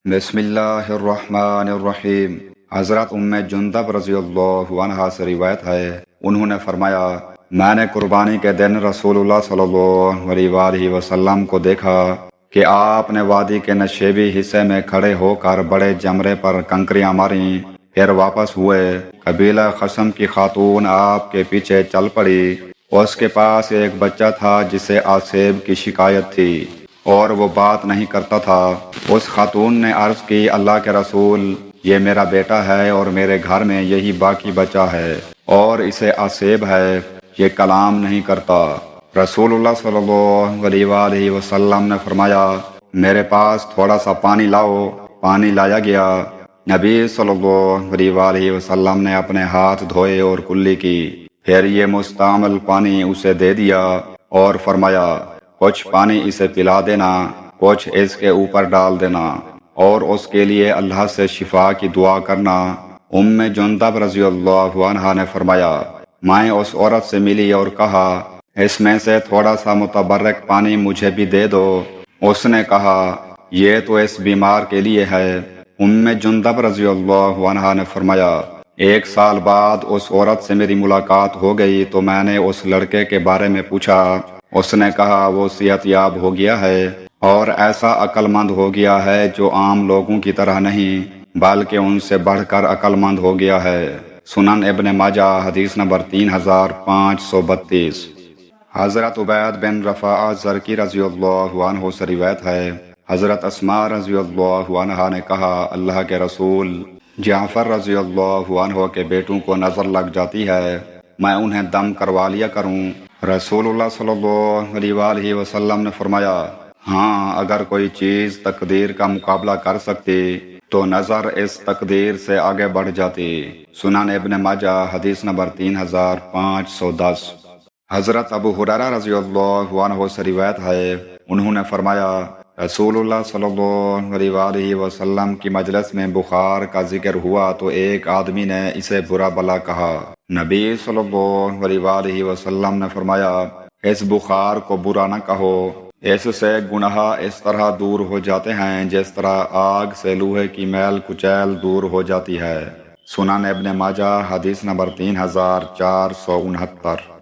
بسم اللہ الرحمن الرحیم۔ حضرت جندب رضی اللہ عنہا سے روایت ہے، انہوں نے فرمایا، میں نے قربانی کے دن رسول اللہ صلی اللہ علیہ وآلہ وسلم کو دیکھا کہ آپ نے وادی کے نشیبی حصے میں کھڑے ہو کر بڑے جمرے پر کنکریاں ماریں، پھر واپس ہوئے۔ قبیلہ خشم کی خاتون آپ کے پیچھے چل پڑی۔ اس کے پاس ایک بچہ تھا جسے آسیب کی شکایت تھی اور وہ بات نہیں کرتا تھا۔ اس خاتون نے عرض کی، اللہ کے رسول، یہ میرا بیٹا ہے اور میرے گھر میں یہی باقی بچہ ہے اور اسے آسیب ہے، یہ کلام نہیں کرتا۔ رسول اللہ صلی اللہ علیہ وآلہ وسلم نے فرمایا، میرے پاس تھوڑا سا پانی لاؤ۔ پانی لایا گیا۔ نبی صلی اللہ علیہ وآلہ وسلم نے اپنے ہاتھ دھوئے اور کلی کی، پھر یہ مستعمل پانی اسے دے دیا اور فرمایا، کچھ پانی اسے پلا دینا، کچھ اس کے اوپر ڈال دینا اور اس کے لیے اللہ سے شفا کی دعا کرنا۔ جندب رضی اللہ عنہا نے فرمایا، میں اس عورت سے ملی اور کہا، اس میں سے تھوڑا سا متبرک پانی مجھے بھی دے دو۔ اس نے کہا، یہ تو اس بیمار کے لیے ہے۔ جندب رضی اللہ عنہا نے فرمایا، 1 سال بعد اس عورت سے میری ملاقات ہو گئی تو میں نے اس لڑکے کے بارے میں پوچھا۔ اس نے کہا، وہ صحت یاب ہو گیا ہے اور ایسا عقل مند ہو گیا ہے جو عام لوگوں کی طرح نہیں بلکہ ان سے بڑھ کر عقل مند ہو گیا ہے۔ سنن ابن ماجہ حدیث نمبر 3532۔ حضرت عبید بن رفاعہ زرقی رضی اللہ عنہ سے روایت ہے، حضرت اسماء رضی اللہ عنہا نے کہا، اللہ کے رسول، جعفر رضی اللہ عنہ کے بیٹوں کو نظر لگ جاتی ہے، میں انہیں دم کروا لیا کروں۔ رسول اللہ صلی اللہ علیہ وآلہ وسلم نے فرمایا، ہاں، اگر کوئی چیز تقدیر کا مقابلہ کر سکتی تو نظر اس تقدیر سے آگے بڑھ جاتی۔ سنن ابن ماجہ حدیث نمبر 3510۔ حضرت ابو ہریرہ رضی اللہ عنہ سے روایت ہے، انہوں نے فرمایا، رسول اللہ صلی اللہ علیہ وآلہ وسلم کی مجلس میں بخار کا ذکر ہوا تو ایک آدمی نے اسے برا بلا کہا۔ نبی صلی اللہ علیہ وآلہ وسلم نے فرمایا، اس بخار کو برا نہ کہو، اس سے گناہ اس طرح دور ہو جاتے ہیں جس طرح آگ سے لوہے کی میل کچیل دور ہو جاتی ہے۔ سنن ابن ماجہ حدیث نمبر 3469۔